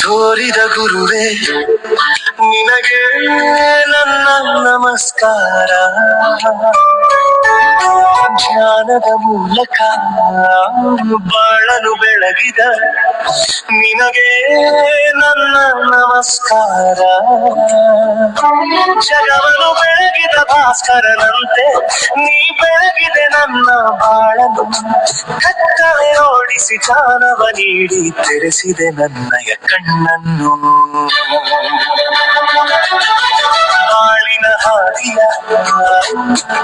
ತೋರಿದ ಗುರುವೇ ನಿನಗೆ ನನ್ನ ನಮಸ್ಕಾರ. ಜ್ಞಾನದ ಮೂಲಕ ಬಾಳಲು ಬೆಳಗಿದ ನಿನಗೆ ನನ್ನ ನಮಸ್ಕಾರ. ಜಗವನ್ನು ಬೆಳಗಿದ ಭಾಸ್ಕರನಂತೆ ನೀ ಬೆಳಗಿದೆ ನನ್ನ ಬಾಳನು. ಕತ್ತಲೆ ಓಡಿಸಿ ಜ್ಞಾನವ ನೀಡಿ ತೆರೆಸಿದೆ ನನ್ನಯ ಕಣ್ಣನ್ನು. ಬಾಳಿನ ಹಾದಿಯ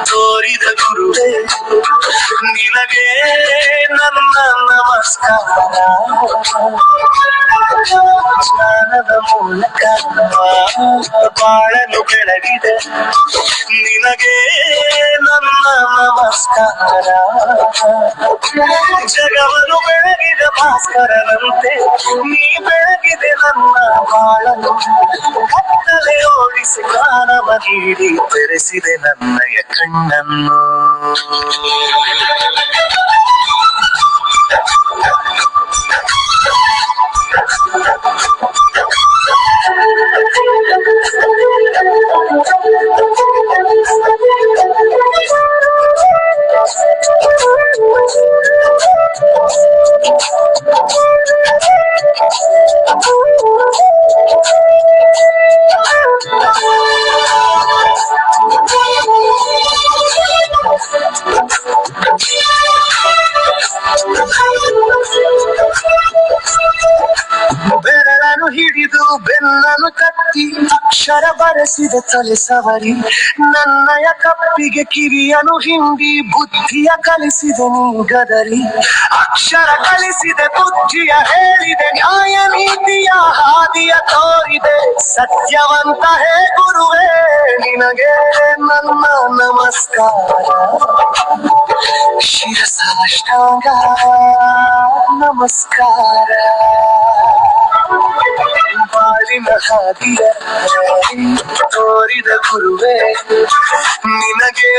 ತೋರಿದ ಗುರುವೇ ನಿನಗೆ ನನ್ನ ನಮಸ್ಕಾರ. ಜ್ಞಾನದ ಮೂಲಕ ಬಾಳಲು ಬೆಳಗಿದೆ ನಿನಗೆ ನನ್ನ ನಮಸ್ಕಾರ. ಜಗವನ್ನು ಬೆಳಗಿದ ಭಾಸ್ಕರನಂತೆ ನೀ ಬೆಳಗಿದೆ ನನ್ನ ಬಾಳನು. ಕತ್ತಲೆ ಓಡಿಸಿ ಜ್ಞಾನವ ನೀಡಿ ತೆರೆಸಿದೆ ನನ್ನಯ ಕಣ್ಣನ್ನು. ಬೆರಳನ್ನು ಹಿಡಿದು ಬೆನ್ನನ್ನು ಕಟ್ಟಿ ಅಕ್ಷರ ಬರೆಸಿದ ತಲೆ ಸವರಿ. ನನ್ನಯ ಕಪ್ಪಿಗೆ ಕಿವಿಯನು ಹಿಂಡಿ ಬುದ್ಧಿಯ ಕಲಿಸಿದೆ ನೀ ಗದರಿ. ಅಕ್ಷರ ಕಲಿಸಿದೆ ಬುದ್ಧಿಯ ಹೇಳಿದೆ ನ್ಯಾಯ ನೀತಿಯ ಹಾದಿಯ ತೋರಿದೆ. ಸತ್ಯವಂತ ಹೇ ಗುರುವೇ ನಿನಗೆ ನನ್ನ ನಮಸ್ಕಾರ. ಶಿರಸಾಷ್ಟಾಂಗ ನಮಸ್ಕಾರ. ಬಾಳಿನ ಹಾದಿಯ ತೋರಿದ ಗುರುವೇ ನಿನಗೆ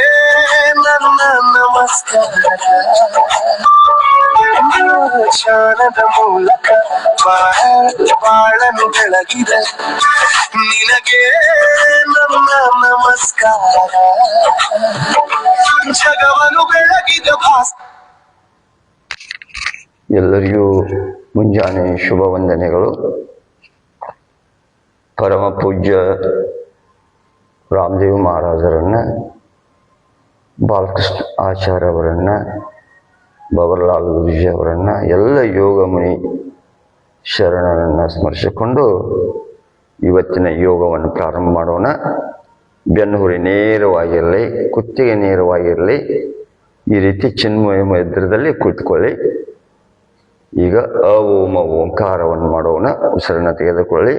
ನನ್ನ ನಮಸ್ಕಾರ. ಜ್ಞಾನದ ಮೂಲಕ ಬಾಳನು ಬೆಳಗಿದೆ ನಿನಗೆ ನನ್ನ ನಮಸ್ಕಾರ. ಜಗವನ್ನು ಬೆಳಗಿದ ಎಲ್ಲರಿಗೂ ಮುಂಜಾನೆ ಶುಭ ವಂದನೆಗಳು. ಪರಮ ಪೂಜ್ಯ ರಾಮದೇವ್ ಮಹಾರಾಜರನ್ನ, ಬಾಲಕೃಷ್ಣ ಆಚಾರ್ಯ ಅವರನ್ನ, ಬಬರ್ಲಾಲ್ ಗುರುಜಿ ಅವರನ್ನ, ಎಲ್ಲ ಯೋಗ ಮುನಿ ಶರಣರನ್ನು ಸ್ಮರಿಸಿಕೊಂಡು ಇವತ್ತಿನ ಯೋಗವನ್ನು ಪ್ರಾರಂಭ ಮಾಡೋಣ. ಬೆನ್ನುಹುರಿ ನೇರವಾಗಿರಲಿ, ಕುತ್ತಿಗೆ ನೇರವಾಗಿರಲಿ. ಈ ರೀತಿ ಚಿನ್ಮಯ ಮುದ್ರದಲ್ಲಿ ಕುಳಿತುಕೊಳ್ಳಿ. ಈಗ ಓಂ ಓಂಕಾರವನ್ನು ಮಾಡೋಣ. ಉಸಿರನ್ನು ತೆಗೆದುಕೊಳ್ಳಿ.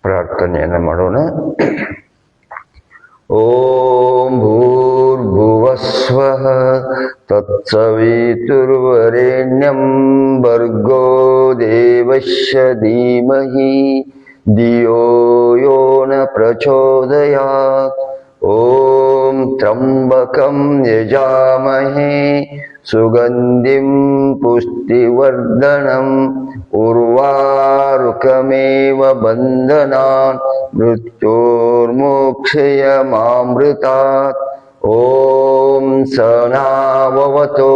ಪ್ರಾರ್ಥನೆಯನ್ನು ಮಾಡೋಣ. ಓಂ ಭೂರ್ಭುವಸ್ವಃ ತತ್ಸವಿತುರ್ವರೆಣ್ಯಂ ಭರ್ಗೋ ದೇವಸ್ಯ ಧೀಮಹಿ ಧಿಯೋ ಯೋ ನ ಪ್ರಚೋದಯಾತ್. ಓಂ ತ್ರ್ಯಂಬಕಂ ಯಜಾಮಹೇ ಸುಗಂಧಿಂ ಪುಷ್ಟಿವರ್ಧನಂ ಉರ್ವಾರುಕಮೇವ ಬಂಧನಾನ್ ಮೃತ್ಯೋರ್ಮೋಕ್ಷಯಮಾಮೃತಾತ್. ಓಂ ಸನಾವವತೋ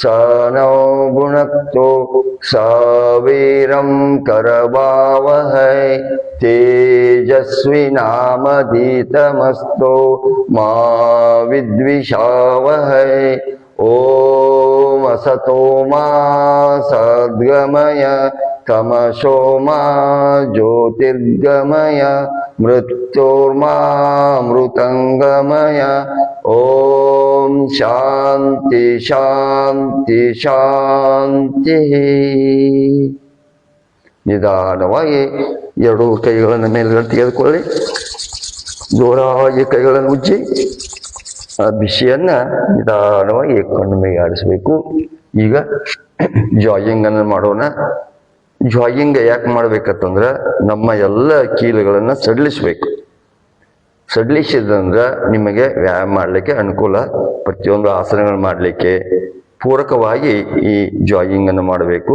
ಸನೋ ಭುನಕ್ತೋ ಸವೀರಂ ಕರವಾವಹೈ ತೇಜಸ್ವಿನಾಮಧೀತಮಸ್ತೋ ಮಾ ವಿದ್ವಿಷಾವಹೈ. ಓಂ ಅಸತೋ ಮಾ ಸದ್ಗಮಯ ತಮಸೋ ಮಾ ಜ್ಯೋತಿರ್ಗಮಯ ಮೃತ್ಯೋರ್ಮಾಮೃತಂಗಮಯ. ಓಂ ಶಾಂತಿ ಶಾಂತಿ ಶಾಂತಿ. ನಿಧಾನವಾಗಿ ಎರಡು ಕೈಗಳನ್ನು ಮೇಲ್ಗಡೆ ತೆಗೆದುಕೊಳ್ಳಿ. ಜೋರಾಗಿ ಕೈಗಳನ್ನು ಉಜ್ಜಿ ಆ ಬಿಸಿಯನ್ನ ನಿಧಾನವಾಗಿ ಕಣ್ಣು ಮೇಲೆ ಆಡಿಸ್ಬೇಕು. ಈಗ ಜಾಗಿಂಗ್ ಅನ್ನು ಮಾಡೋಣ. ಜಾಗಿಂಗ್ ಯಾಕೆ ಮಾಡ್ಬೇಕಂತಂದ್ರ ನಮ್ಮ ಎಲ್ಲ ಕೀಲುಗಳನ್ನ ಸಡಿಲಿಸ್ಬೇಕು. ಸಡಿಲಿಸಿದಂದ್ರ ನಿಮಗೆ ವ್ಯಾಯಾಮ ಮಾಡ್ಲಿಕ್ಕೆ ಅನುಕೂಲ. ಪ್ರತಿಯೊಂದು ಆಸನಗಳು ಮಾಡ್ಲಿಕ್ಕೆ ಪೂರಕವಾಗಿ ಈ ಜಾಗಿಂಗ್ ಅನ್ನು ಮಾಡಬೇಕು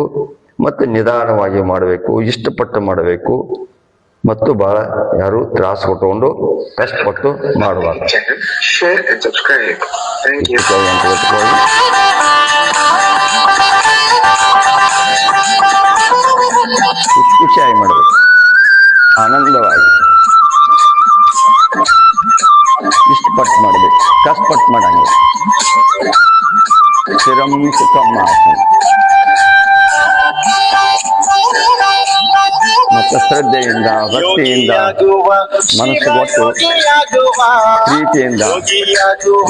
ಮತ್ತು ನಿಧಾನವಾಗಿ ಮಾಡಬೇಕು, ಇಷ್ಟಪಟ್ಟು ಮಾಡಬೇಕು ಮತ್ತು ಬಹಳ ಯಾರು ತ್ರಾಸ ಕೊಟ್ಟುಕೊಂಡು ಕಷ್ಟಪಟ್ಟು ಮಾಡಬಾರ್ದು. ಖುಷಿಯಾಗಿ ಮಾಡಬೇಕು, ಆನಂದವಾಗಿ ಇಷ್ಟಪಟ್ಟು ಮಾಡಬೇಕು, ಕಷ್ಟಪಟ್ಟು ಮಾಡಂಗಿಲ್ಲ. ಸ್ಥಿರಂ ಸುಖಂ ಆಸನ ಮತ್ತು ಶ್ರದ್ಧೆಯಿಂದ ಭಕ್ತಿಯಿಂದ ಮನಸ್ಸು ಕೊಟ್ಟು ಪ್ರೀತಿಯಿಂದ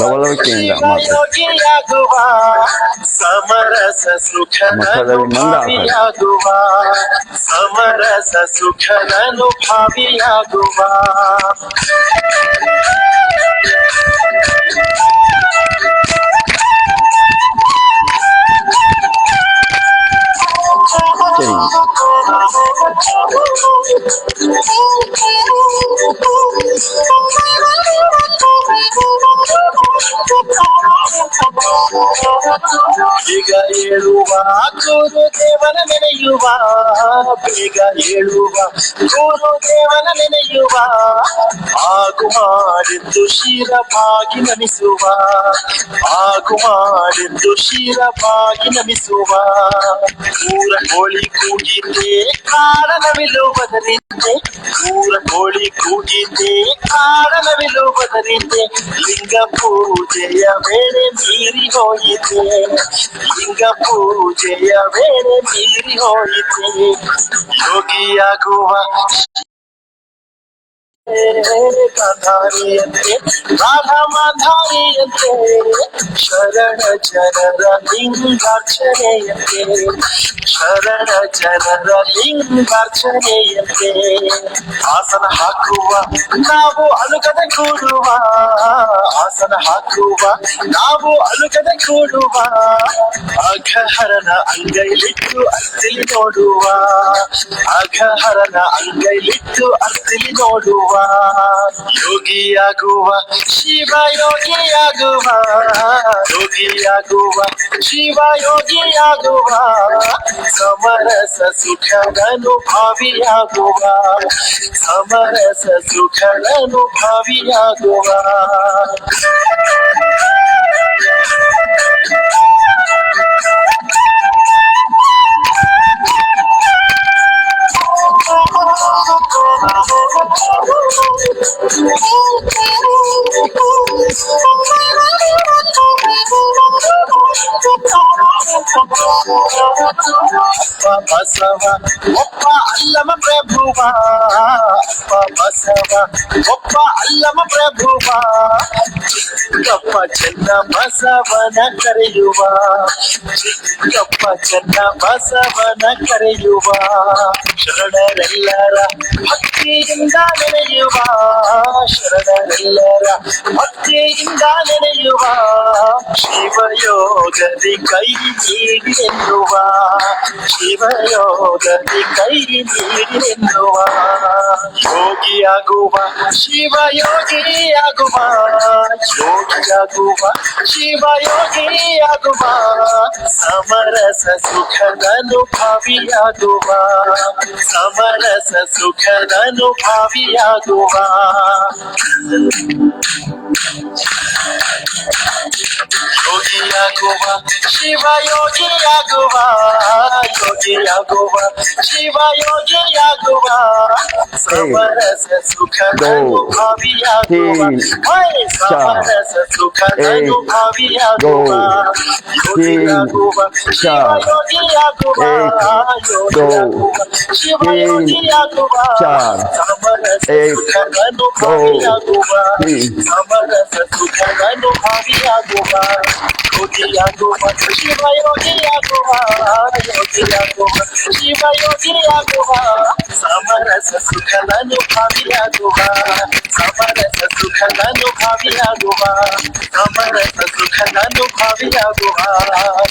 ಲವಲವಿಕೆಯಿಂದ ಮಕ್ಕಳಲ್ಲಿ ಮಂದಾಗುವ ಸಮರಸ ಸುಖನನುಭಾವಿಯಾಗುವ. ಬೇಗ ಏಳುವ ಗುರುದೇವನ ನೆನೆಯುವ, ಬೇಗ ಏಳುವ ಗುರುದೇವನ ನೆನೆಯುವ, ಆಗು ಮಾಡಿದ್ದು ಶಿರವಾಗಿ ನಮಿಸುವ, ಆಗು ಮಾಡಿದ್ದು ಶಿರವಾಗಿ ನಮಿಸುವ. ಊರ ಕೋಳಿ ಕೂಗಿದ್ದೆ ಕಾರಣವಿಲ್ಲುವುದರಿಂದ, ಊರ ಕೋಳಿ ಕೂಗಿದ್ದೆ ಕಾರಣವಿಲ್ಲುವುದರಿಂದ, ಲಿಂಗ ಪೂಜೆಯ ವೇಳೆ ಮೀರಿ ಹೋಯಿತೆ, ಲಿಂಗ ಪೂಜೆಯ ವೇಳೆ ಮೀರಿ ಹೋಯಿತೆ. ಯೋಗಿಯಾಗುವ ಮಾಧಾರಿಯಂತೆ ರಾಧಾ ಮಾಧಾರಿಯಂತೆ, ಶರಣ ಜನರ ಲಿಂಗಾರ್ಚನೆಯಂತೆ, ಶರಣ ಜನರ ಲಿಂಗಾರ್ಚನೆಯಂತೆ. ಆಸನ ಹಾಕುವ ನಾವು ಅಲುಕದ ಕೂಡುವ, ಆಸನ ಹಾಕುವ ನಾವು ಅಲುಕದ ಕೂಡುವ, ಅಘಹರನ ಅಂಗೈಲಿಟ್ಟು ಅರ್ತಿಲಿ ನೋಡುವ, ಅಘಹರನ ಅಂಗೈಲಿಟ್ಟು ಅರ್ತಿಲಿ ನೋಡುವ. ಯೋಗಿಯಾಗುವ ಶಿವ ಯೋಗಿಯಾಗುವ, ಯೋಗಿಯಾಗುವ ಶಿವ ಯೋಗಿಯಾಗುವ, ಸಮರಸ ಸುಖನನುಭಾವಿಯಾಗುವ, ಸಮರಸ ಸುಖನನುಭಾವಿಯಾಗುವ. ಅಪ್ಪ ಬಸವ ಒಪ್ಪ ಅಲ್ಲಮ ಪ್ರಭುವ, ಅಪ್ಪ ಬಸವ ಒಪ್ಪ ಅಲ್ಲಮ ಪ್ರಭುವ, ಚಿಕ್ಕಪ್ಪ ಚೆನ್ನ ಬಸವನ ಕರೆಯುವ, ಚಿಕ್ಕಪ್ಪ ಚೆನ್ನ ಬಸವನ ಕರೆಯುವ. ಶರಣರೆಲ್ಲರ ಭಕ್ತಿಯಿಂದ ನೆನೆಯುವ, ಶರಣರೆಲ್ಲರ ಭಕ್ತಿಯಿಂದ ನೆನೆಯುವ, ಶಿವಯೋಗದಿ ಕೈ ನೀಡಿ ಎನ್ನುವ, ಶಿವಯೋಗದಿ ಕೈ ನೀಡಿ ಎನ್ನುವ. ಯೋಗಿಯ ಆಗುವ ಶಿವ ಯೋಗಿ ಆಗುವ, ಯೋಗಿ ಆಗುವ ಶಿವ ಯೋಗಿ ಆಗುವ, ಸಮರಸ ಸುಖದ ಅನುಭವಿಯಾಗುವ, ಸಮರಸ ಸುಖದ ಅನುಭವಿಯಾಗುವ. ಯೋಗಿಯಾಗುವ ಶಿವ ಯೋಗಿಯಾಗುವ, ಯೋಗಿಯಾಗುವ ಶಿವ ಯೋಗಿಯಾಗುವ, ಸಮರಸ ಸುಖದ ಅನುಭವಿಯಾಗುವ, ಸಮರಸ ಸುಖದ ಅನುಭವಿಯಾಗುವ. ಯೋಗಿಯಾಗುವ ಶಿವ ಯೋಗಿಯಾಗುವ, ಯೋಗಿಯಾಗುವ ಶಿವ ಯೋಗಿಯಾಗುವ, ಸಮರಸ ಸುಖದ ಅನುಭವಿಯಾಗುವ, ಸಮರಸ ಸುಖದ ಅನುಭವಿಯಾಗುವ. ಯೋಗಿಯಾಗುವ ಶಿವ ಯೋಗಿಯಾಗುವ, ಯೋಗಿಯಾಗುವ ಶಿವ ಯೋಗಿಯಾಗುವ, ಸಮರಸ ಸುಖದ ಅನುಭವಿಯಾಗುವ, ಸಮರಸ ಸುಖದ ಅನುಭವಿಯಾಗುವ, ಸಮರಸ ಸುಖದ ಅನುಭವಿಯಾಗುವ,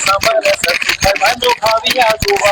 ಸಮರಸ ಸುಖದ ಅನುಭವಿಯಾಗುವ.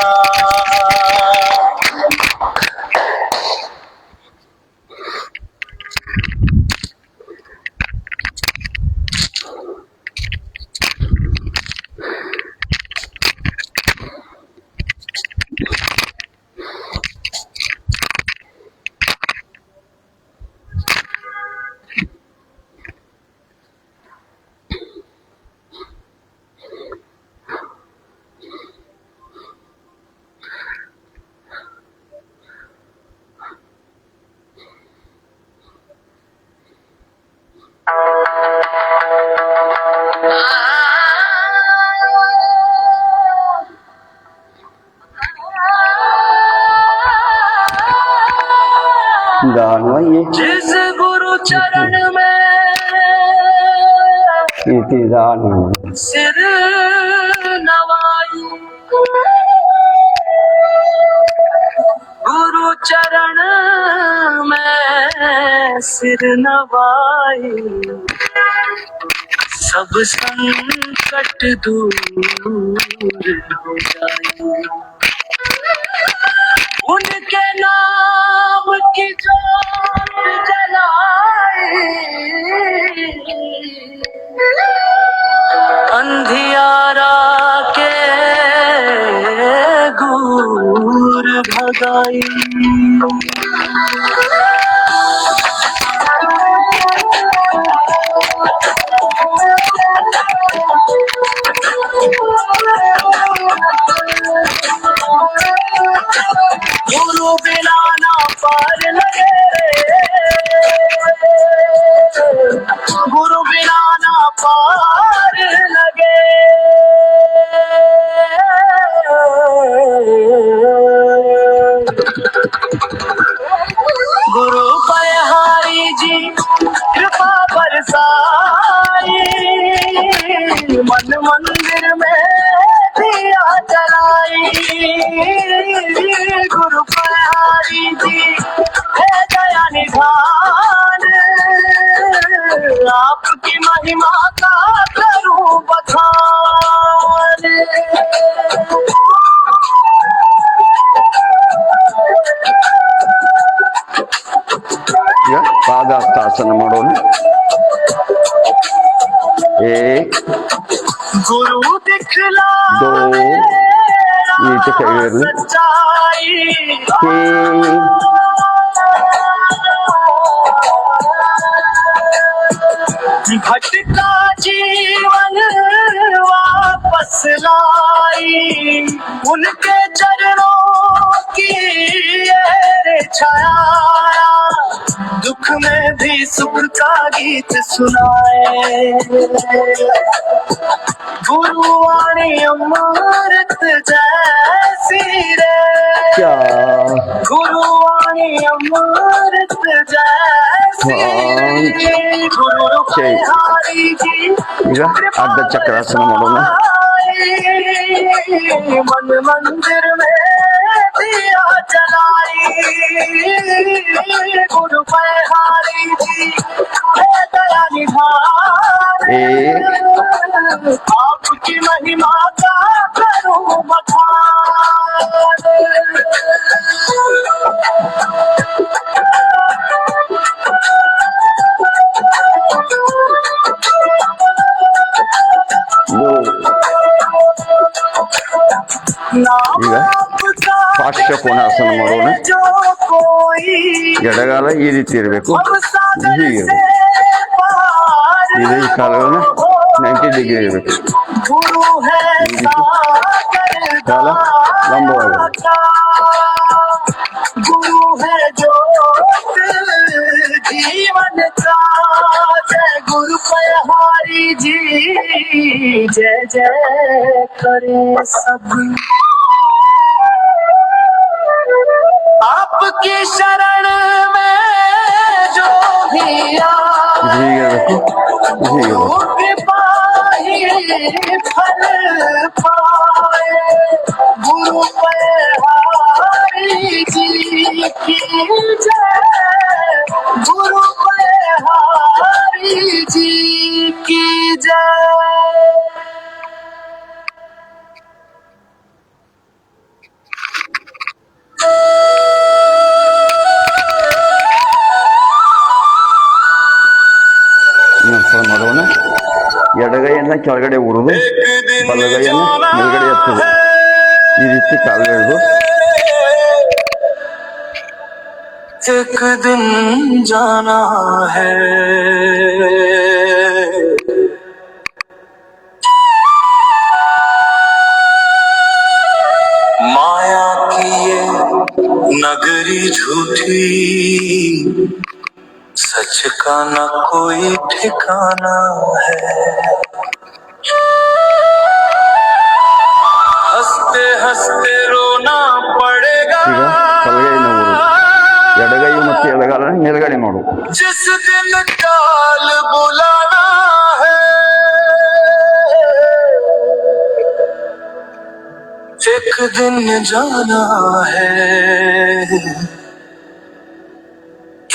जिस गुरु चरण में सिर नवाई, गुरु चरण में सिर नवाई, सब संकट दूर हो जाए। उनके नाम की जोत जलाए, अंधियारा के दूर भगाई। गुरु बिना ना पार लगे, गुरु बिना ना पार लगे, गुरु पयहारी जी कृपा बरसाई, मन मंदिर में दिया जलाई। गुरु पयहारी जी है दया निधान, आपकी महिमा का करूं बखान। ಪಾದಾಸ್ತಾಸನ ಮಾಡೋಣ. एक गुरु दिखला दो नीचे सच्चाई, भटका जीवन वापस लाई, उनके चरणों की छाया, दुख में भी सुख का गीत सुनाए। गुरुवाणी अमृत जैसी रे, गुरुवाणी अमृत जैसी, गुरु पयहारी जी अर्ध चक्रासन ಮಾಡೋಣ. मन मंदिर में दिया जलाई, गुरु पयहारी जी है दया निधान, आपकी महिमा का करूं बखान। ವೃಕ್ಷ ಕೋನಾಸನ ಮಾಡೋಣ. जो कोई ಎಡಗಾಲ ಈ ರೀತಿ ಇರಬೇಕು, अब सागर ಹೀಗಿರ್ಬೇಕು. से पार ಇದು ಈ ಕಾಲವನ್ನು 90 ಡಿಗ್ರಿ ಇರಬೇಕು. गुरु है सागर ಕಾಲ ಲಂಬವಾಗಿ. दाता, गुरु है ज्योत जीवन का, जय गुरु पयहारी जी, जय जय करे सब। आपकी शरण में जो भी ಹೀಗಿರಬೇಕು, ಹೀಗಿರಬೇಕು. कृपा ही फल पाए, गुरु पयहारी जी की जय, गुरु पयहारी जी की जय। ಇನ್ನೊಂದ್ಸಲ ಮಾಡೋಣ. ಎಡಗೈಯನ್ನ ಕೆಳಗಡೆ ಉರುದು ಬಲಗೈಯನ್ನ ಮೇಲ್ಗಡೆ ಎತ್ತುದು. ಈ ರೀತಿ ಕಾಲು ಎಳೆದು एक दिन जाना है, माया की ये नगरी झूठी, सच का न कोई ठिकाना है। हंसते हंसते रोना पड़ेगा, ಈಗ ಬಲಗೈನ ಉರುದು ಎಡಗೈ ಮತ್ತು ಎಡಗಾಲ ಮೇಲ್ಗಡೆ ಮಾಡು. जिस दिन काल बुलाना है, एक दिन जाना है,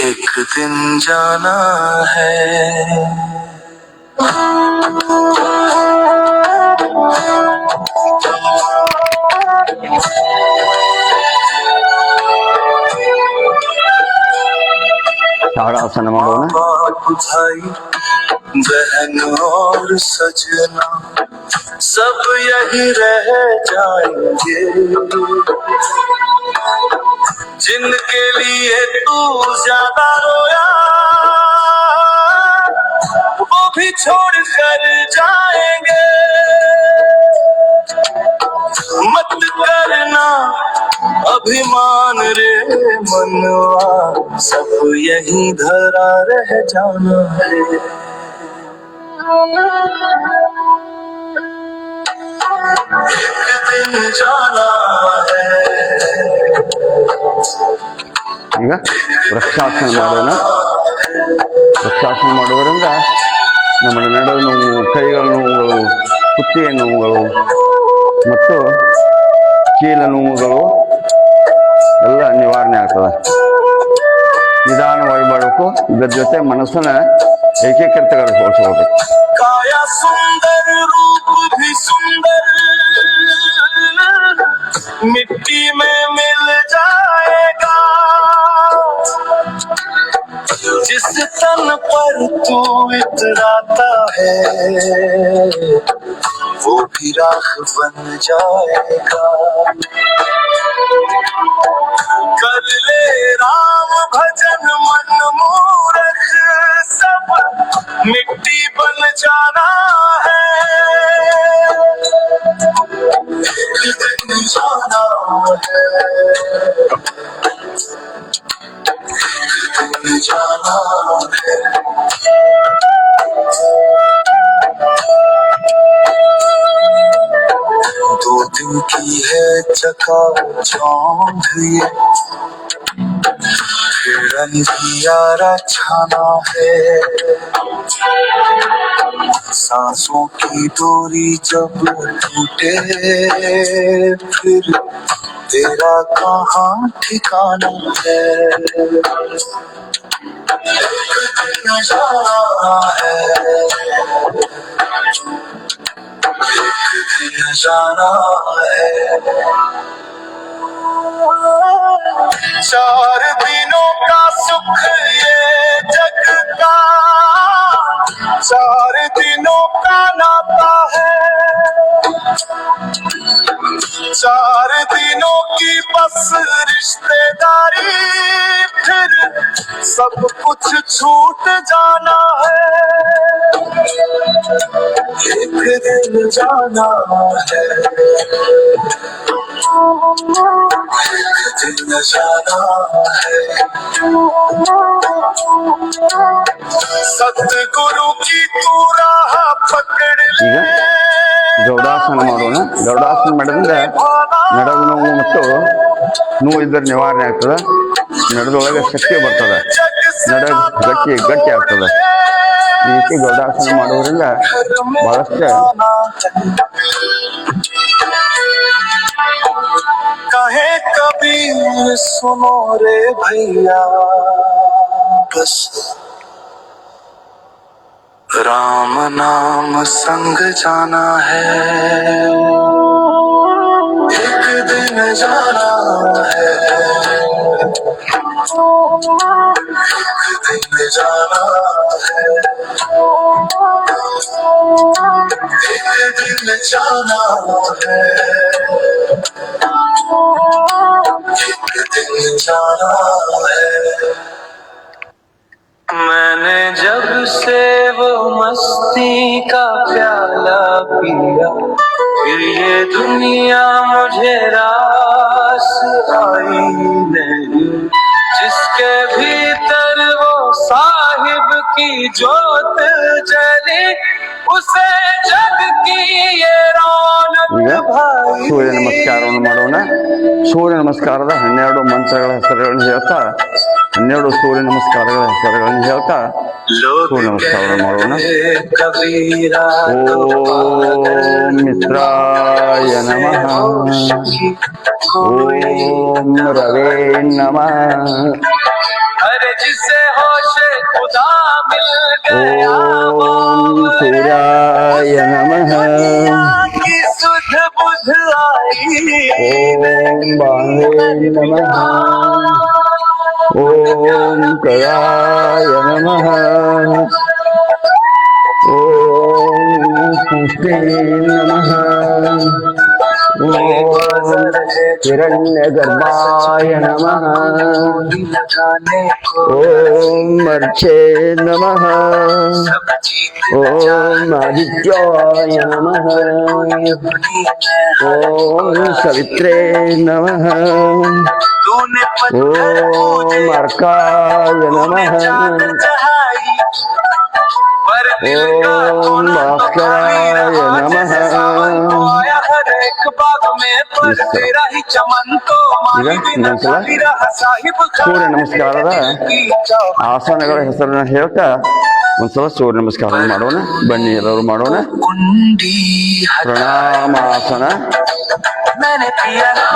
एक दिन जाना है। ತಾಡಾಸನ ಮಾಡೋಣ. बाप भाई बहन और सजना सब यही रह जाएंगे, जिनके लिए तू ज्यादा रोया वो भी छोड़ कर जाएंगे। मत करना अभिमान रे मनवा, सब यही धरा रह जाना है। एक दिन जाना है। ಈಗ ವೃಕ್ಷಾಸನ ಮಾಡೋಣ. ವೃಕ್ಷಾಸನ ಮಾಡೋದ್ರಿಂದ ನಮ್ಮ ನಡುವೆ ನೋವು, ಕೈಗಳ ನೋವುಗಳು, ಕುತ್ತಿಗೆ ನೋವುಗಳು ಮತ್ತು ಕೀಲ ನೋವುಗಳು ಎಲ್ಲ ನಿವಾರಣೆ ಆಗ್ತದೆ. ನಿಧಾನವಾಗಿ ಮಾಡಬೇಕು. ಇದರ ಜೊತೆ ಮನಸ್ಸನ್ನ ಏಕೀಕೃತಗೊಳಿಸ್ಬೇಕು. काया सुंदर रूप भी सुंदर मिट्टी में मिल जाएगा, जिस तन पर तू इतराता है वो भी राख बन जाएगा। कर ले राम भजन मन मूरख, सब मिट्टी बन जाना है। एक दिन जाना है, एक दिन जाना है। दो दिन की है चकाचौंध ये, फिर अंधियारा छाना है। सांसों की डोरी जब टूटे फिर तेरा कहाँ ठिकाना है। एक दिन जाना है, एक दिन जाना है। 4 दिनों का सुख ये जग का, 4 दिनों का नाता है। 4 दिनों की बस रिश्तेदारी, फिर सब कुछ छूट जाना है। एक दिन जाना है, एक दिन जाना है। सतगुरु की तू राह पकड़ ले। ಗೌಡಾಸನ ಮಾಡೋಣ. ಗೌಡಾಸನ ಮಾಡಿದ್ರೆ ನಡುವು ನೋವು ಮತ್ತು ನೋವು ಇದ್ದರೆ ನಿವಾರಣೆ ಆಗ್ತದೆ. ನಡದೊಳಗೆ ಶಕ್ತಿ ಬರ್ತದೆ, ನಡ ಗಟ್ಟಿ ಆಗ್ತದೆ. ಈ ರೀತಿ ಗೌಡಾಸನ ಮಾಡೋದ್ರಿಂದ ಬಹಳಷ್ಟು कहे कबीर सुनो रे भैया, बस राम नाम संग जाना है। एक दिन जाना है, एक दिन जाना है, एक दिन जाना है, एक दिन जाना है। मैंने जब से वो मस्ती का प्याला पिया, फिर ये दुनिया मुझे रास आई नहीं। जिसके भीतर वो साहिब की जोत जली, उसे जग की ये रौनक भाई। ಸೂರ್ಯ ನಮಸ್ಕಾರವನ್ನು ಮಾಡೋಣ. ಸೂರ್ಯ ನಮಸ್ಕಾರದ 12 ಮಂತ್ರಗಳ ಹೆಸರುಗಳನ್ನು ಹೇಳ್ತಾ, 12 ಸೂರ್ಯ ನಮಸ್ಕಾರಗಳ ಹೆಸರುಗಳನ್ನು ಹೇಳ್ತಾ ಸೂರ್ಯ ನಮಸ್ಕಾರವನ್ನು ಮಾಡೋಣ. ಓಂ ಮಿತ್ರಾಯ ನಮಃ, ಓಂ ರವೇ ನಮಃ, अरे जिसे होश खुदा मिल गया, ಓಂ ಸೂರ್ಯಾಯ ನಮಃ, की सुध बुध आई। ಓಂ ಬಾಹೇ ನಮಃ, ಓಂ ಕರಾಯ ನಮಃ, ಓಂ ಪುಷ್ಟಿ ನಮಃ, ಓಂ ಹಿರಣ್ಯಗರ್ಭಾಯ ನಮಃ, ಓಂ ಮರ್ಚೆ ನಮಃ, ಓಂ ಆದಿತ್ಯಾಯ ನಮಃ, ಓಂ ಸವಿತ್ರೇ ನಮಃ, ಓಂ ಅರ್ಕಾಯ ನಮಃ, ಓಂ ಭಾಸ್ಕರಾಯ ನಮಃ. ಈಗ ಇನ್ನೊಂದ್ಸಲ ಸೂರ್ಯ ನಮಸ್ಕಾರದ ಆಸನಗಳ ಹೆಸರನ್ನ ಹೇಳ್ತಾ ಒಂದ್ಸಲ ಸೂರ್ಯ ನಮಸ್ಕಾರ ಮಾಡೋಣ. ಬನ್ನಿ ಎಲ್ಲರೂ ಮಾಡೋಣ. ಪ್ರಣಾಮಾಸನ,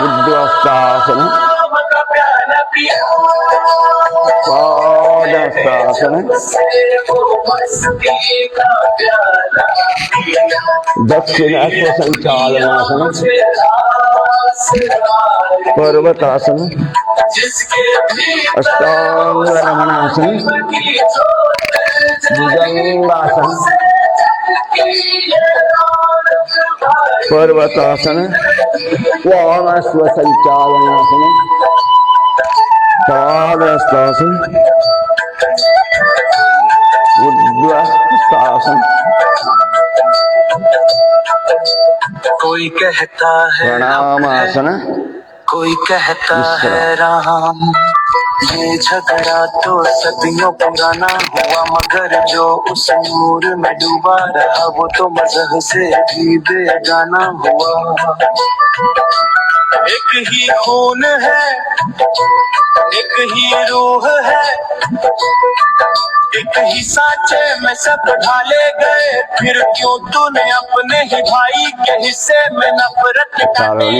ಉದ್ವಸ್ತಾಸನ, ಪಾದಹಸ್ತಾಸನ, ದಕ್ಷಿಣ ಸಂಚಾಲನಾಸನ, पर्वतासन, अष्टांग रमणासन, भुजंगासन, पर्वतासन, वामस्व संचालनासन, पादहस्तासन, उद्वस्तासन. कोई कहता है प्रणामासन, कोई कहता है राम। ये झगड़ा तो सदियों पुराना हुआ, मगर जो उस नूर में डूबा रहा वो तो मजह से भी बेगाना हुआ। एक ही खून है, एक ही रूह है, एक ही सांचे में सब ढाले गए, फिर क्यों तूने अपने ही भाई के हिस्से में नफरत डाले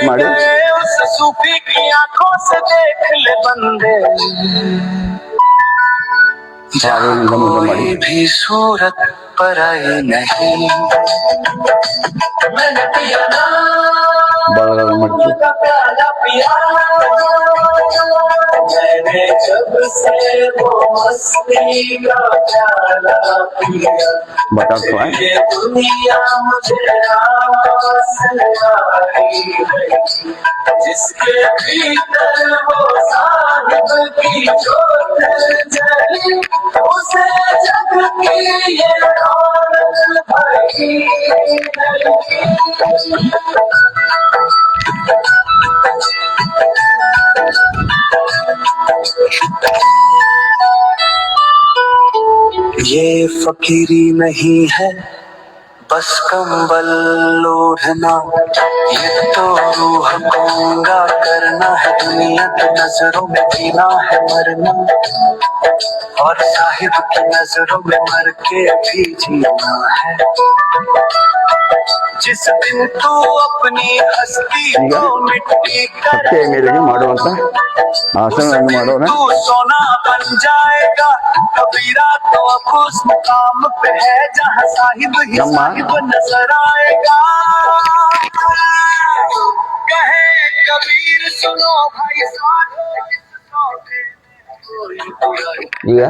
गए। उस सूफी की आंखों से देख ले बंदे, जहाँ कोई भी सूरत पराई नहीं। मैंने पिया ना ಬಲಗಡೆ ಮಡಚಿ का प्याला पिया मैंने जब से वो मस्ती का प्याला पिया बटरफ्लाई ये दुनिया मुझे आस आई है जिसके भीतर वो साहिब की जोत जली उसे जग की ये रौनक भरी नहीं। ये फकीरी नहीं है बस कंबल ओढ़ना ये तो रूह गंगा करना है दुनिया की नजरों में जीना है मरना और साहिब की नजरों में मर के भी जीना है जिस दिन तू अपनी हस्ती को मिट्टी ಹೊಟ್ಟೆ ಮೇಲೆಗೆ ಮಾಡುವಂತ ಆಸನಗಳನ್ನು ಮಾಡೋಣ तू सोना बन जाएगा कबीरा तो अब उस मुकाम पे है जहाँ साहिब ही नम्मा। साहिब नजर आएगा कहे कबीर सुनो भाई साधो इस सौदे में कोई बुराई ಈಗ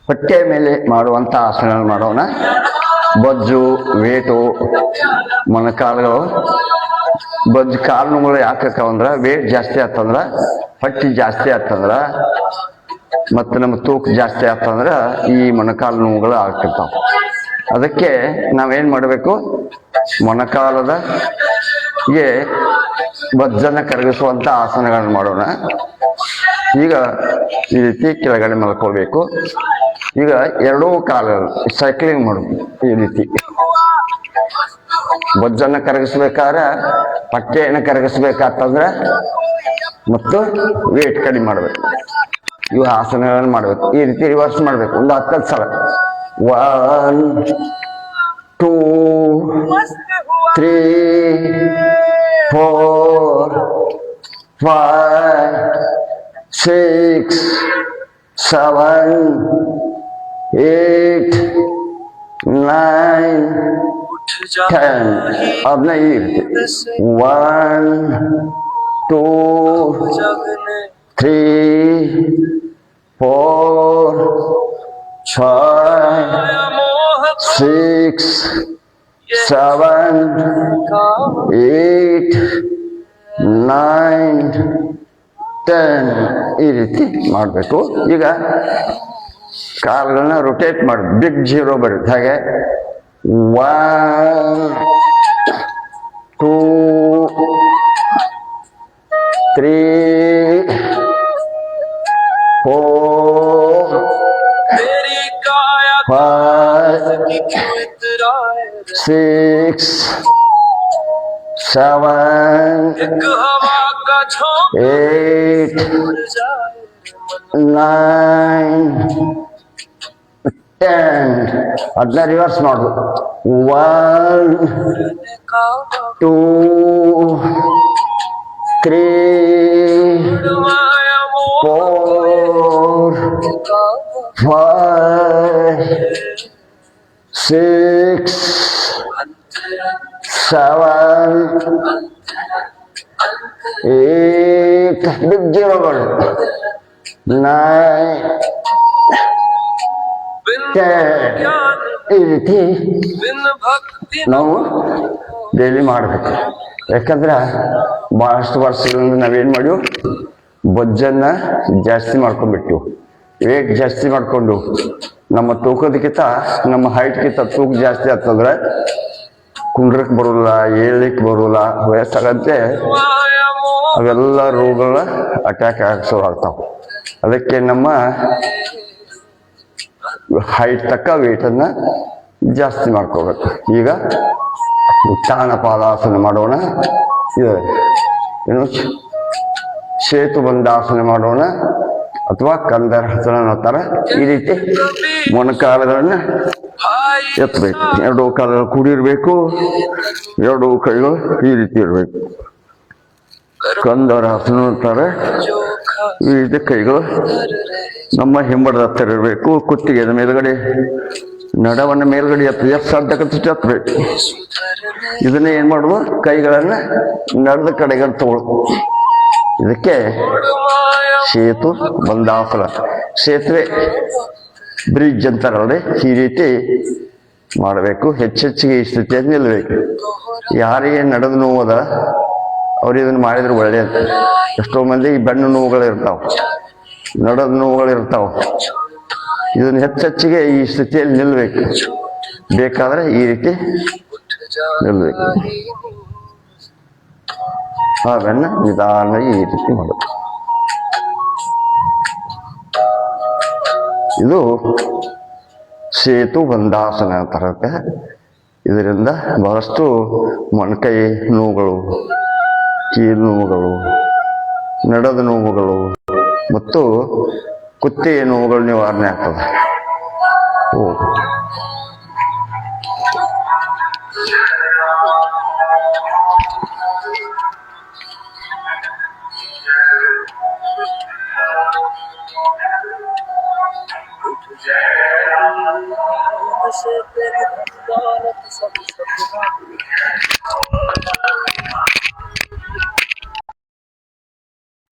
ಹೊಟ್ಟೆ ಮೇಲೆ ಮಾಡುವಂತ ಆಸನ ಮಾಡೋಣ. ಬೊಜ್ಜು ವೇಟು ಮೊಣಕಾಲುಗಳು ಬೊಜ್ಜು ಕಾಲುಗಳು ಯಾಕಂದ್ರ ವೇಟ್ ಜಾಸ್ತಿ ಆತಂದ್ರ ಹೊಟ್ಟಿ ಜಾಸ್ತಿ ಆತಂದ್ರ ಮತ್ತು ನಮ್ಮ ತೂಕ ಜಾಸ್ತಿ ಆತಂದ್ರ ಈ ಮೊಣಕಾಲು ನೋವುಗಳು ಆಗ್ತಿರ್ತಾವ. ಅದಕ್ಕೆ ನಾವೇನ್ ಮಾಡಬೇಕು, ಮೊಣಕಾಲದಗೆ ಬೊಜ್ಜನ್ನ ಕರಗಿಸುವಂತ ಆಸನಗಳನ್ನ ಮಾಡೋಣ. ಈಗ ಈ ರೀತಿ ಕೆಳಗಡೆ ಮಲ್ಕೊಳ್ಬೇಕು. ಈಗ ಎರಡೂ ಕಾಲ ಸೈಕ್ಲಿಂಗ್ ಮಾಡೋದು. ಈ ರೀತಿ ಬೊಜ್ಜನ್ನ ಕರಗಿಸ್ಬೇಕಾದ್ರೆ ಹೊಟ್ಟೆಯನ್ನು ಕರಗಿಸ್ಬೇಕಾತಂದ್ರ ಮತ್ತು ವೇಟ್ ಕಡಿಮೆ ಮಾಡ್ಬೇಕು. ಇವು ಆಸನಗಳನ್ನು ಮಾಡ್ಬೇಕು. ಈ ರೀತಿ ರಿವರ್ಸ್ ಮಾಡ್ಬೇಕು ಒಂದು 10 ಸಲ. 1 2 3 4 5 6 7 8 9 10. अब नहीं 1 2 3 4 5 6 7 8 9 10 ಈ ರೀತಿ ಮಾಡಬೇಕು. ಈಗ ಕಾಲುಗಳನ್ನ ರೊಟೇಟ್ ಮಾಡಿ ಬಿಗ್ ಜೀರೋ ಬರುತ್ತೆ. ಹಾಗೆ 1 2 3 4 5 6 7 8 9 10. ಅದನ್ನ ರಿವರ್ಸ್ ಮಾಡುದು. 1 2 3 4 5 6 7 8 ಬಿಗ್ ಜೀರೋಗಳು 9 10. ಈ ರೀತಿ ನಾವು ಡೈಲಿ ಮಾಡಬೇಕು. ಯಾಕಂದ್ರೆ ಬಹಳಷ್ಟು ವರ್ಷಗಳಿಂದ ನಾವೇನ್ ಮಾಡಿವು, ಬೊಜ್ಜನ್ನ ಜಾಸ್ತಿ ಮಾಡ್ಕೊಂಡ್ಬಿಟ್ಟು ವೇಟ್ ಜಾಸ್ತಿ ಮಾಡ್ಕೊಂಡು ನಮ್ಮ ತೂಕದಕ್ಕಿಂತ ನಮ್ಮ ಹೈಟ್ಗಿಂತ ತೂಕ ಜಾಸ್ತಿ ಆಗ್ತಂದ್ರೆ ಕುಂಡ್ರಕ್ ಬರೋಲ್ಲ, ಏಳ್ಲಿಕ್ಕೆ ಬರೋಲ್ಲ. ವಯಸ್ಸಾಗಂತೆ ಅವೆಲ್ಲ ರೋಗಗಳ ಅಟ್ಯಾಕ್ ಆಗ್ತಾವ. ಅದಕ್ಕೆ ನಮ್ಮ ಹೈಟ್ ತಕ್ಕ ವೇಟನ್ನ ಜಾಸ್ತಿ ಮಾಡ್ಕೋಬೇಕು. ಈಗ ಉತ್ಥಾನ ಪಾದಾಸನ ಮಾಡೋಣ. ಏನು ಸೇತು ಬಂದಾಸನ ಮಾಡೋಣ ಅಥವಾ ಕಂದರ ಹಸನ ಅಂತಾರೆ. ಈ ರೀತಿ ಮೊಣಕಾಲುಗಳನ್ನ ಎತ್ತಬೇಕು. ಎರಡು ಕಾಲುಗಳು ಕೂಡಿರ್ಬೇಕು. ಎರಡು ಕೈಗಳು ಈ ರೀತಿ ಇರಬೇಕು. ಕಂದರ ಹಸನ ಅಂತಾರೆ. ಈ ರೀತಿ ಕೈಗಳು ನಮ್ಮ ಹಿಂಬಡದ ಹತ್ತಿರ ಇರಬೇಕು. ಕುತ್ತಿಗೆದ ಮೇಲ್ಗಡೆ ನಡವನ್ನ ಮೇಲ್ಗಡೆ ಎಷ್ಟು ಸಾಧ್ಯಕಷ್ಟು ಎತ್ತಬೇಕು. ಇದನ್ನ ಏನ್ ಮಾಡುದು, ಕೈಗಳನ್ನ ನಡೆದ ಕಡೆಗೆ ತಗೊಳ್ಳು. ಇದಕ್ಕೆ ಸೇತು ಬಂದಾಸನ, ಸೇತುವೆ ಬ್ರಿಡ್ಜ್ ಅಂತಾರಲ್ರಿ, ಈ ರೀತಿ ಮಾಡಬೇಕು. ಹೆಚ್ಚೆಚ್ಚಿಗೆ ಈ ಸ್ಥಿತಿಯಲ್ಲಿ ನಿಲ್ಲಬೇಕು. ಯಾರಿಗೆ ನಡೆದ ನೋವದ ಅವ್ರು ಇದನ್ನ ಮಾಡಿದ್ರೆ ಒಳ್ಳೆಯದು. ಎಷ್ಟೋ ಮಂದಿ ಬೆನ್ನು ನೋವುಗಳು ಇರ್ತಾವ, ನಡೆದ ನೋವುಗಳು ಇರ್ತಾವ. ಇದನ್ನ ಹೆಚ್ಚೆಚ್ಚಿಗೆ ಈ ಸ್ಥಿತಿಯಲ್ಲಿ ನಿಲ್ಲಬೇಕು. ಬೇಕಾದ್ರೆ ಈ ರೀತಿ ನಿಲ್ಲಬೇಕು. ಬೆನ್ನ ನಿಧಾನವಾಗಿ ಈ ರೀತಿ ಮಾಡೋದು. ಇದು ಸೇತು ಬಂದಾಸನ ಅಂತಾರಕ್ಕೆ. ಇದರಿಂದ ಬಹಳಷ್ಟು ಮೊಣಕೈ ನೋವುಗಳು, ಕೀಲು ನೋವುಗಳು, ನಡೆದ ನೋವುಗಳು ಮತ್ತು ಕುತ್ತಿಗೆ ನೋವುಗಳು ನಿವಾರಣೆ ಆಗ್ತದೆ.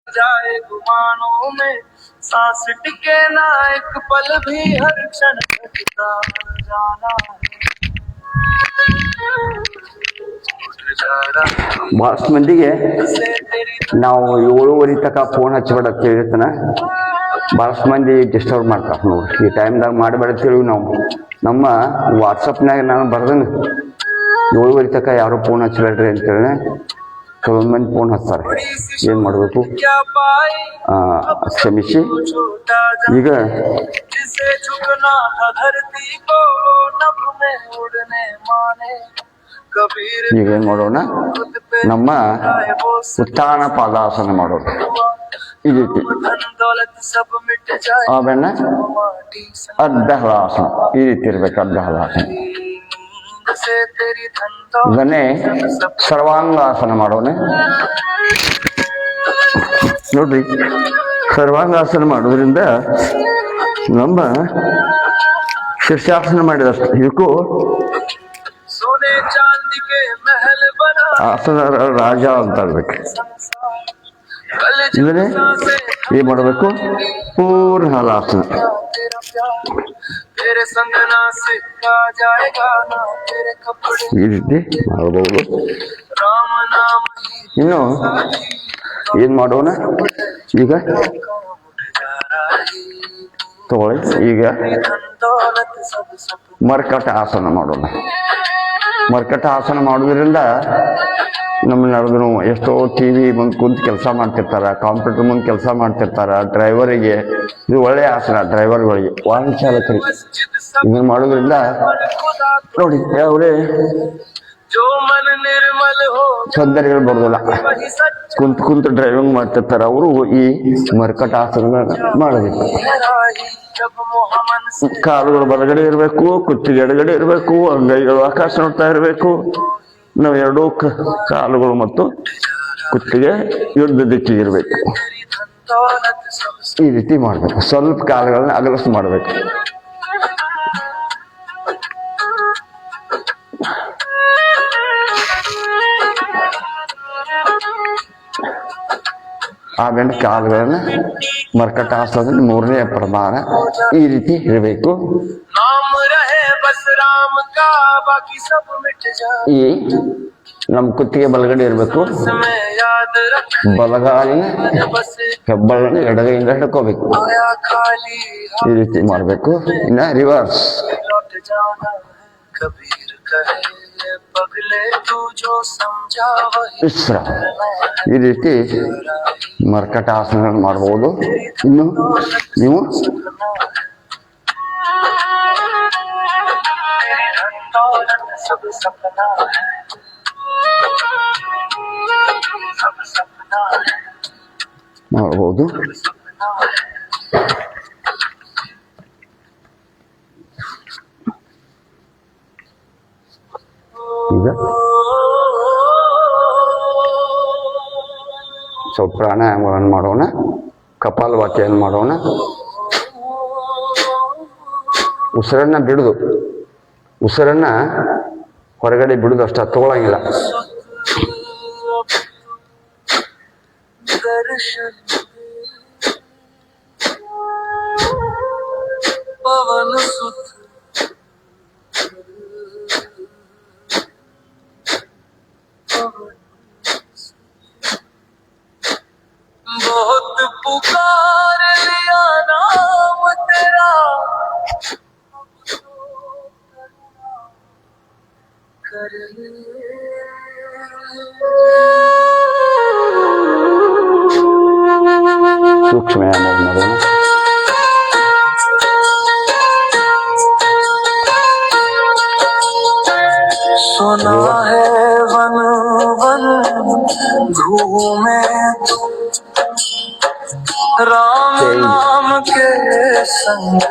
जाए गुमानों में सांस टिके ना एक पल भी, हर क्षण घटता जाना ಬಹಳಷ್ಟು ಮಂದಿಗೆ ನಾವು 7:30 ತನಕ ಫೋನ್ ಹಚ್ಚಬೇಡ ಹೇಳ್ತಾನೆ. ಬಹಳಷ್ಟು ಮಂದಿ ಡಿಸ್ಟರ್ಬ್ ಮಾಡ್ತಾರೆ ನೋಡ್ರಿ. ಈ ಟೈಮ್ದಾಗ ಮಾಡಬೇಡತ್ತೇಳಿ ನಾವು ನಮ್ಮ ವಾಟ್ಸಪ್ನಾಗ ನಾನು ಬರ್ದೇನೆ 7:30 ತನಕ ಯಾರು ಫೋನ್ ಹಚ್ಚಬೇಡ್ರಿ ಅಂತೇಳಿ. ಕೆಲವೊಂದು ಮಂದಿ ಫೋನ್ ಹಚ್ತಾರೆ. ಏನು ಮಾಡಬೇಕು, ಕ್ಷಮಿಸಿ. ಈಗ ಈಗ ಏನ್ ಮಾಡೋಣ, ನಮ್ಮ ಉತ್ಥಾನ ಪಾದಾಸನ ಮಾಡೋಣ ಈ ರೀತಿ. ಆಮೇಲೆ ಅರ್ಧ ಹಲಾಸನ ಈ ರೀತಿ ಇರ್ಬೇಕು. ಅರ್ಧ ಹಲಾಸನ ಇದನ್ನೇ ಸರ್ವಾಂಗಾಸನ ಮಾಡೋಣ ನೋಡ್ರಿ. ಸರ್ವಾಂಗಾಸನ ಮಾಡೋದ್ರಿಂದ ನಮ್ಮ ಶೀರ್ಷಾಸನ ಮಾಡಿದಷ್ಟು ಇದಕ್ಕೂ ಆಸನ ರಾಜ ಅಂತ ಹೇಳ್ಬೇಕು. ಇದನ್ನೇ ಏನ್ ಮಾಡಬೇಕು, ಪೂರ್ಣ ಹಲಾಸನ ಈ ರೀತಿ ಮಾಡಬಹುದು. ಇನ್ನು ಏನ್ ಮಾಡೋಣ, ಈಗ ತಗೊಳ್ಳಿ. ಈಗ ಮರ್ಕಟ ಆಸನ ಮಾಡೋಣ. ಮರ್ಕಟ ಆಸನ ಮಾಡೋದ್ರಿಂದ ನಮ್ಮ ನಡೆದ್ರು ಎಷ್ಟೋ ಟಿವಿ ಮುಂದೆ ಕುಂತು ಕೆಲಸ ಮಾಡ್ತಿರ್ತಾರ, ಕಂಪ್ಯೂಟರ್ ಮುಂದೆ ಕೆಲಸ ಮಾಡ್ತಿರ್ತಾರ. ಡ್ರೈವರಿಗೆ ಇದು ಒಳ್ಳೆಯ ಆಸನ. ಡ್ರೈವರ್ಗಳಿಗೆ, ವಾಹನ ಚಾಲಕರಿಗೆ ಇದನ್ನ ಮಾಡೋದ್ರಿಂದ ನೋಡಿ ಅವರೇ ತೊಂದರೆಗಳು ಬರೋದಿಲ್ಲ. ಕುಂತು ಡ್ರೈವಿಂಗ್ ಮಾಡ್ತಿರ್ತಾರ, ಅವರು ಈ ಮರ್ಕಟ ಆಸನ ಮಾಡಬೇಕು. ಕಾಲುಗಳು ಬಲಗಡೆ ಇರಬೇಕು, ಕುತ್ತಿಗೆ ಎಡಗಡೆ ಇರಬೇಕು, ಅಂಗೈಗಳು ಆಕಾಶ ನೋಡ್ತಾ ಇರಬೇಕು. ನಾವು ಎರಡೂ ಕಾಲುಗಳು ಮತ್ತು ಕುತ್ತಿಗೆ ಯುದ್ಧ ದಿಕ್ಕಿಗೆ ಇರಬೇಕು. ಈ ರೀತಿ ಮಾಡ್ಬೇಕು. ಸ್ವಲ್ಪ ಕಾಲುಗಳನ್ನ ಅಗಲಸ್ ಮಾಡ್ಬೇಕು. ಆಮೇಲೆ ಕಾಲುಗಳನ್ನ ಮರ್ಕಟ ಆಸನದಲ್ಲಿ 3ನೇ ಪ್ರಮಾಣ ಈ ರೀತಿ ಇರಬೇಕು. ಈ ನಮ್ಮ ಕುತ್ತಿಗೆ ಬಲಗಡೆ ಇರಬೇಕು. ಬಲಗಾಲಿನ ಹೆಬ್ಬಳನ್ನ ಎಡಗೈಯಿಂದ ಹಿಡ್ಕೋಬೇಕು. ಈ ರೀತಿ ಮಾಡ್ಬೇಕು. ಇನ್ನ ರಿವರ್ಸ್ ವಿಶ್ರಾಮ. ಈ ರೀತಿ ಮರ್ಕಟ ಆಸನ ಮಾಡಬಹುದು. ಇನ್ನು ನೀವು ಮಾಡಬಹುದು. ಈಗ ಸ್ವಲ್ಪ ಪ್ರಾಣಾಯಾಮಗಳನ್ನು ಮಾಡೋಣ. ಕಪಾಲಭಾತಿಯನ್ನು ಮಾಡೋಣ. ಉಸಿರನ್ನ ಬಿಡುದು ಉಸಿರನ್ನ ಹೊರಗಡೆ ಬಿಡುದು ಅಷ್ಟ ತಗೊಳಂಗಿಲ್ಲ. दर्शन पवन सुत बहुत पुकार लिया नाम तेरा कर ले ಸೂಕ್ಷ್ಮ ಮಾಡೋಣ. सुना है वन वन घूमे राम नाम के संग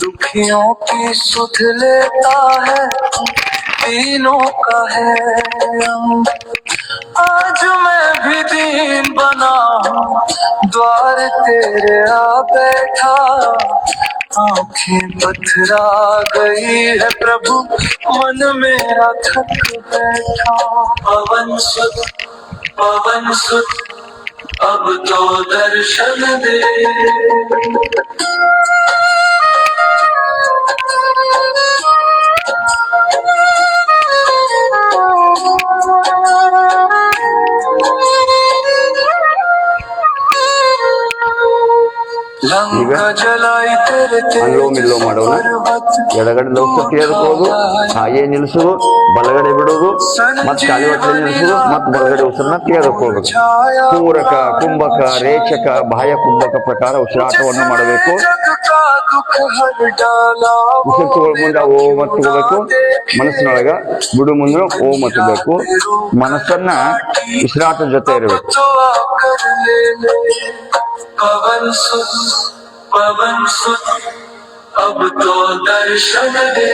दुखियों की सुध लेता है तीनों का है अंग। आज मैं भी दीन बना हूँ द्वार तेरे आ बैठा आंखें पथरा गई है प्रभु मन मेरा थक बैठा। पवन सुत अब तो दर्शन दे लंका जलाई तेरे ಅನುಲೋಮ ವಿಲೋಮ ಮಾಡೋಣ. ಎಡಗಡೆ ಲೋಕ ತೆಗೆದುಕೊಳ್ಳೋದು, ಹಾಗೆ ನಿಲ್ಲಿಸೋದು, ಬಲಗಡೆ ಬಿಡೋದು, ಮತ್ತೆ ಖಾಲಿ ಹೊಟ್ಟೆ ನಿಲ್ಲಿಸೋದು, ಮತ್ತೆ ಬಲಗಡೆ ಉಸಿರನ್ನ ತೆಗೆದುಕೊಳ್ಳೋದು. ಪೂರಕ, ಕುಂಭಕ, ರೇಚಕ, ಬಾಹ್ಯ ಕುಂಭಕ ಪ್ರಕಾರ ಉಸಿರಾಟವನ್ನು ಮಾಡಬೇಕು. ಉಸಿರು ತಗೊಳ್ ಮುಂದೆ ಓಂ ತಗೋಬೇಕು, ಮನಸ್ಸಿನೊಳಗ ಬಿಡು ಮುಂದೆ ಓಂ ಹಚ್ಚಬೇಕು. ಮನಸ್ಸನ್ನ ಉಸಿರಾಟ ಜೊತೆ ಇರಬೇಕು. पवन सुत अब तो दर्शन दे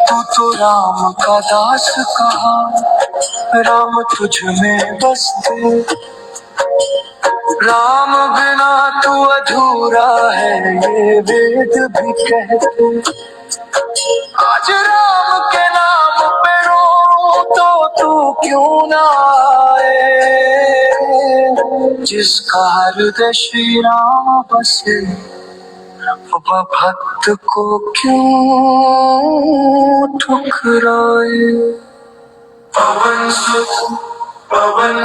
तू तो राम का दास कहा राम तुझ में बसते राम बिना तू अधूरा है ये वेद भी कहते। आज राम के नाम पे रो तो तू क्यों ना आए जिसका हृदय श्री राम बसे वह भक्त को क्यों ठुकराए। पवन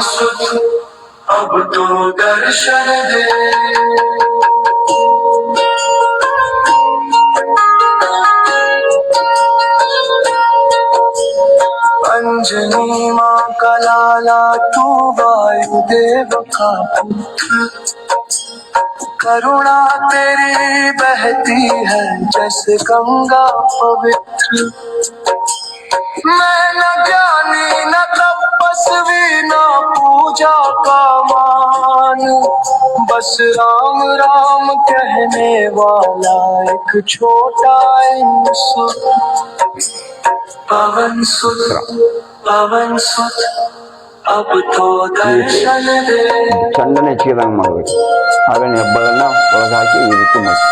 सुत अब तो दर्शन दे अंजनी माँ का लाला तू वायुदेव का पुत्र करुणा तेरी बहती है जैसे गंगा पवित्र। मैं न ज्ञानी न तपस्वी न पूजा का मान बस राम राम कहने वाला एक छोटा इंसान। पवन सुत अब तो दर्शन दे ಚಂದನ ಹೆಚ್ಚಿದಂಗೆ ಮಾಡ್ಬೇಕು. ಹಾವೇನು ಹೆಬ್ಬಳನ್ನ ಒಳಗೆ ಹಾಕಿ ಈ ರೀತಿ ಮಾಡಿ.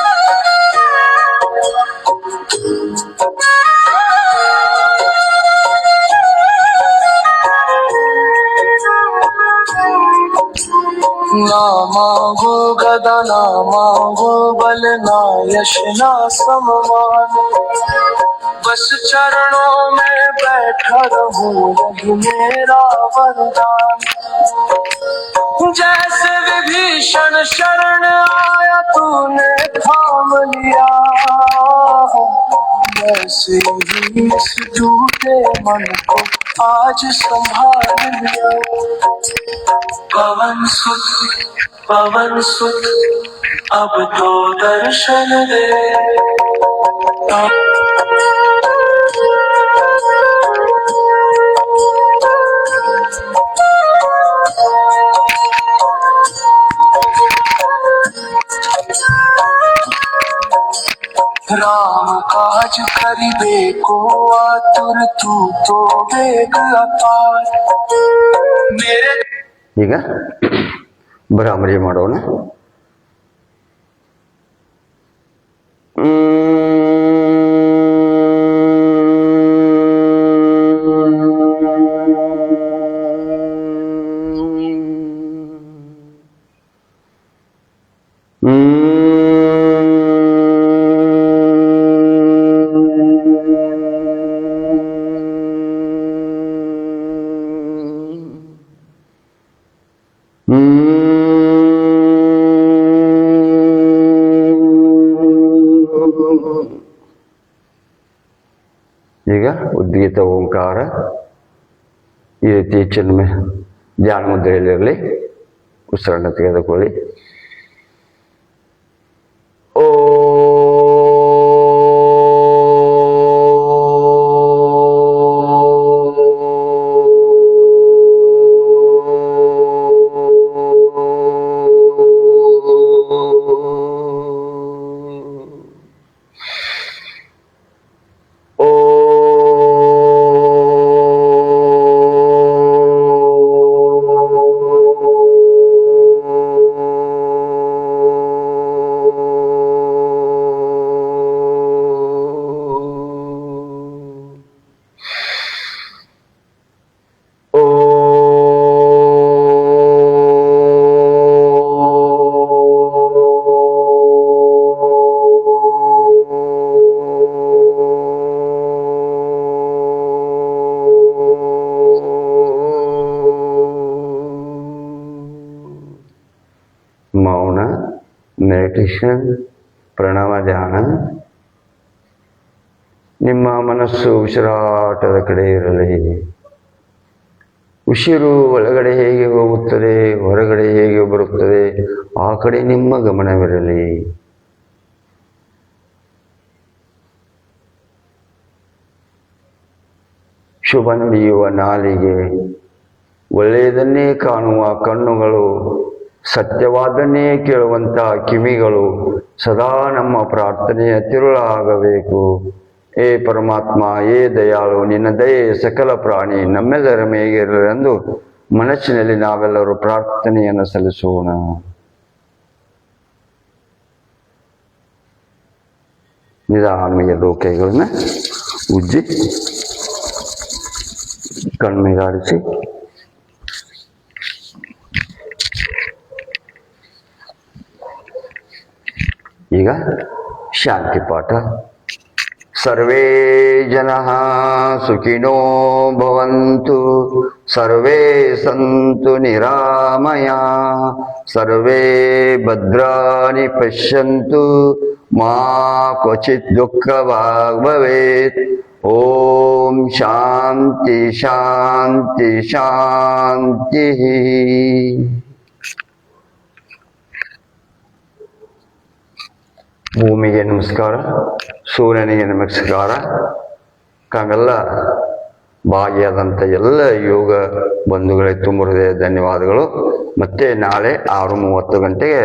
ना मांगो गदा ना मांगो बल ना यश ना सम्मान बस चरणों में बैठा रहूं यही मेरा वरदान। जैसे विभीषण शरण आया तूने थाम लिया वैसे ही इस टूटे मन को आज संभाल लिया। पवन सुत अब तो दर्शन दे राम काज करिबेको आतुर तू तो वेग अपार मेरे ಈಗ ಭ್ರಾಮರಿ ಮಾಡೋಣ. ಈಗ ಉದ್ಗೀತ ಓಂಕಾರ ಈ ರೀತಿ ಚಿನ್ಮಯ ಧ್ಯಾನ ಮುದ್ರೆಯಲ್ಲಿರಲಿ. ಉಸಿರನ್ನು ತೆಗೆದುಕೊಳ್ಳಿ. ಓ ಮೌನ, ಮೆಡಿಟೇಷನ್, ಪ್ರಣವ ಧ್ಯಾನ. ನಿಮ್ಮ ಮನಸ್ಸು ಉಸಿರಾಟದ ಕಡೆ ಇರಲಿ. ಉಸಿರು ಒಳಗಡೆ ಹೇಗೆ ಹೋಗುತ್ತದೆ, ಹೊರಗಡೆ ಹೇಗೆ ಬರುತ್ತದೆ, ಆ ಕಡೆ ನಿಮ್ಮ ಗಮನವಿರಲಿ. ಶುಭ ನುಡಿಯುವ ನಾಲಿಗೆ, ಒಳ್ಳೆಯದನ್ನೇ ಕಾಣುವ ಕಣ್ಣುಗಳು, ಸತ್ಯವಾದನ್ನೇ ಕೇಳುವಂತಹ ಕಿವಿಗಳು ಸದಾ ನಮ್ಮ ಪ್ರಾರ್ಥನೆಯ ತಿರುಳಾಗಬೇಕು. ಏ ಪರಮಾತ್ಮ, ಏ ದಯಾಳು, ನಿನ್ನ ದಯೆ ಸಕಲ ಪ್ರಾಣಿ ನಮ್ಮೆಲ್ಲರ ಮೇಗಿರಲೆಂದು ಮನಸ್ಸಿನಲ್ಲಿ ನಾವೆಲ್ಲರೂ ಪ್ರಾರ್ಥನೆಯನ್ನು ಸಲ್ಲಿಸೋಣ. ನಿಧಾನವಾಗಿ ಕೈಗಳನ್ನ ಉಜ್ಜಿ ಕಣ್ಮೀರಾಡಿಸಿ ಈಗ ಶಾಂತಿ ಪಾಠ. ಸರ್ವೇ ಜನಃ ಸುಖಿನೋ ಭವಂತು, ಸರ್ವೇ ಸಂತು ನಿರಾಮಯಾಃ, ಸರ್ವೇ ಭದ್ರಾಣಿ ಪಶ್ಯಂತು, ಮಾ ಕ್ವಚಿತ್ ದುಃಖಭಾಗ್ ಭವೇತ್. ಓಂ ಶಾಂತಿ ಶಾಂತಿ ಶಾಂತಿ. ಭೂಮಿಗೆ ನಮಸ್ಕಾರ, ಸೂರ್ಯನಿಗೆ ನಮಸ್ಕಾರ. ತಾವೆಲ್ಲ ಭಾಗಿಯಾದಂಥ ಎಲ್ಲ ಯೋಗ ಬಂಧುಗಳೇ ತುಂಬ ಹೃದಯ ಧನ್ಯವಾದಗಳು. ಮತ್ತೆ ನಾಳೆ 6:30 ಗಂಟೆಗೆ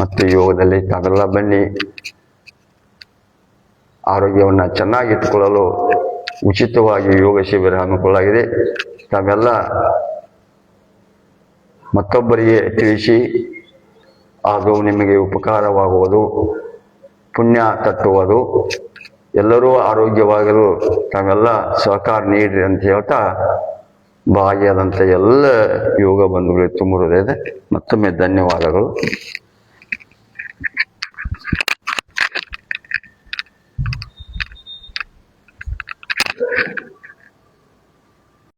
ಮತ್ತೆ ಯೋಗದಲ್ಲಿ ತಾವೆಲ್ಲ ಬನ್ನಿ. ಆರೋಗ್ಯವನ್ನು ಚೆನ್ನಾಗಿಟ್ಟುಕೊಳ್ಳಲು ಉಚಿತವಾಗಿ ಯೋಗ ಶಿಬಿರ ಹಮ್ಮಿಕೊಳ್ಳಲಾಗಿದೆ. ತಾವೆಲ್ಲ ಮತ್ತೊಬ್ಬರಿಗೆ ತಿಳಿಸಿ, ಅದು ನಿಮಗೆ ಉಪಕಾರವಾಗುವುದು, ಪುಣ್ಯ ತಟ್ಟುವುದು. ಎಲ್ಲರೂ ಆರೋಗ್ಯವಾಗಲು ತಾವೆಲ್ಲ ಸಹಕಾರ ನೀಡ್ರಿ ಅಂತ ಹೇಳ್ತಾ ಭಾಗಿಯಾದಂಥ ಎಲ್ಲ ಯೋಗ ಬಂಧುಗಳಿಗೆ ತುಂಬ ಹೃದಯದ ಮತ್ತೊಮ್ಮೆ ಧನ್ಯವಾದಗಳು.